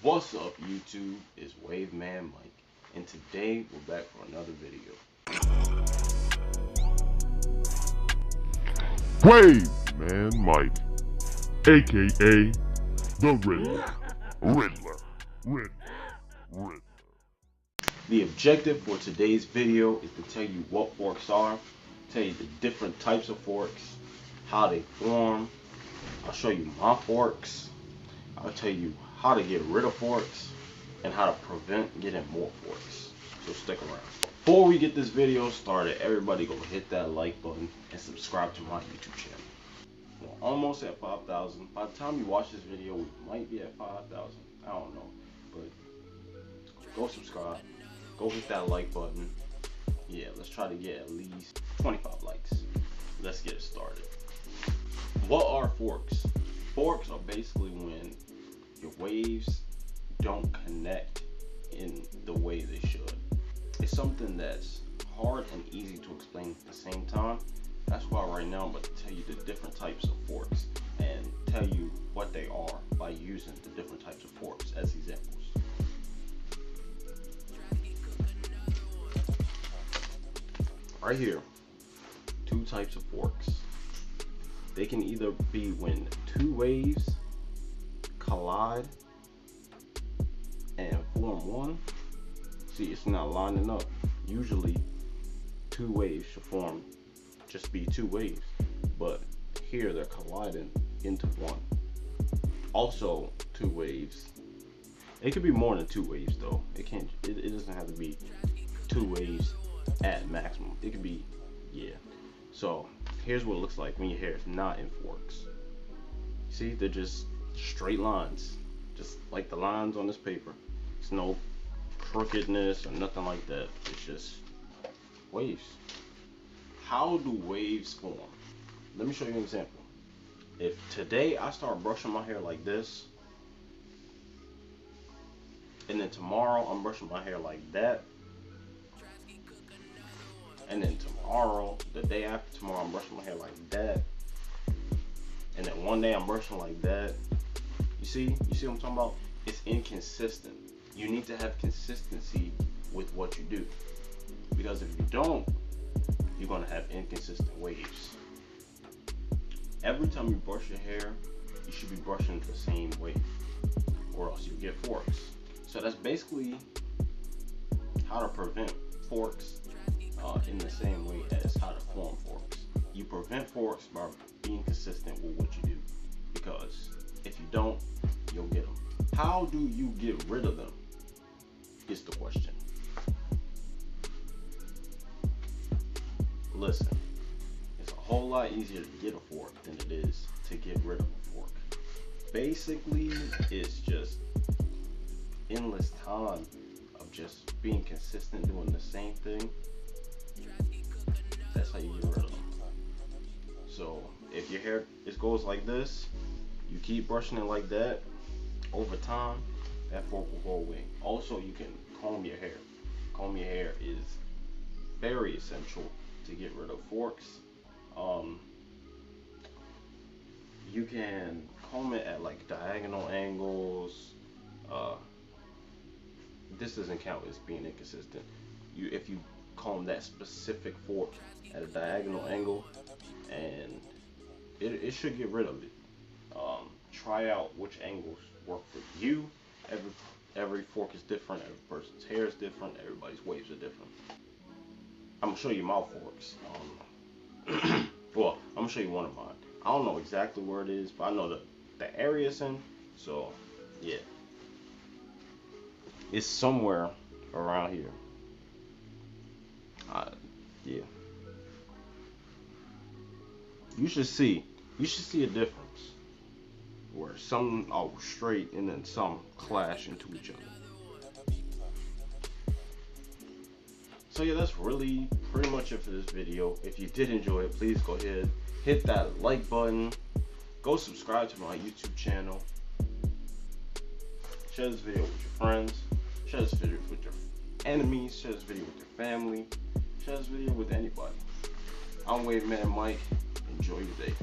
What's up YouTube, it's WaveMan Mike, and today we're back for another video. WaveMan Mike, aka the Riddler. The objective for today's video is to tell you what forks are, tell you the different types of forks, how they form. I'll show you my forks. I'll tell you how to get rid of forks and how to prevent getting more forks. So stick around. Before we get this video started, everybody go hit that like button and subscribe to my YouTube channel. We're almost at 5,000. By the time you watch this video, we might be at 5,000. I don't know, but go subscribe. Go hit that like button. Yeah, let's try to get at least 25 likes. Let's get it started. What are forks? Forks are basically when your waves don't connect in the way they should. It's something that's hard and easy to explain at the same time. That's why right now I'm about to tell you the different types of forks and tell you what they are by using the different types of forks as examples. Right here, two types of forks. They can either be when two waves collide and form one. See, it's not lining up. Usually two waves should form, just be two waves, but here they're colliding into one. Also, two waves. It could be more than two waves though. It doesn't have to be two waves at maximum. It could be, yeah. So here's what it looks like when your hair is not in forks. See, they're just straight lines, just like the lines on this paper. It's no crookedness or nothing like that. It's just waves. How do waves form? Let me show you an example. If today I start brushing my hair like this, and then tomorrow I'm brushing my hair like that, and then tomorrow, the day after tomorrow, I'm brushing my hair like that, and then one day I'm brushing like that. You see what I'm talking about? It's inconsistent. You need to have consistency with what you do, because if you don't, you're gonna have inconsistent waves. Every time you brush your hair, you should be brushing the same way, or else you get forks. So that's basically how to prevent forks in the same way as how to form forks. You prevent forks by being consistent with what you do, because if you don't, you'll get them. How do you get rid of them is the question. Listen, it's a whole lot easier to get a fork than it is to get rid of a fork. Basically, it's just endless time of just being consistent doing the same thing. That's how you get rid of them. So if your hair goes like this, you keep brushing it like that, over time that fork will go away. Also, you can comb your hair. Comb your hair is very essential to get rid of forks. You can comb it at like diagonal angles. This doesn't count as being inconsistent. If you comb that specific fork at a diagonal angle, and it should get rid of it. Try out which angles work for you. Every fork is different. Every person's hair is different. Everybody's waves are different. I'm gonna show you my forks. Well, I'm gonna show you one of mine. I don't know exactly where it is, but I know the area it's in. So yeah, it's somewhere around here. Yeah. You should see a difference where some are straight and then some clash into each other. So yeah, that's really pretty much it for this video. If you did enjoy it, please go ahead, hit that like button, go subscribe to my YouTube channel, share this video with your friends, share this video with your enemies, share this video with your family, share this video with anybody. I'm WaveMan Mike. Enjoy your day.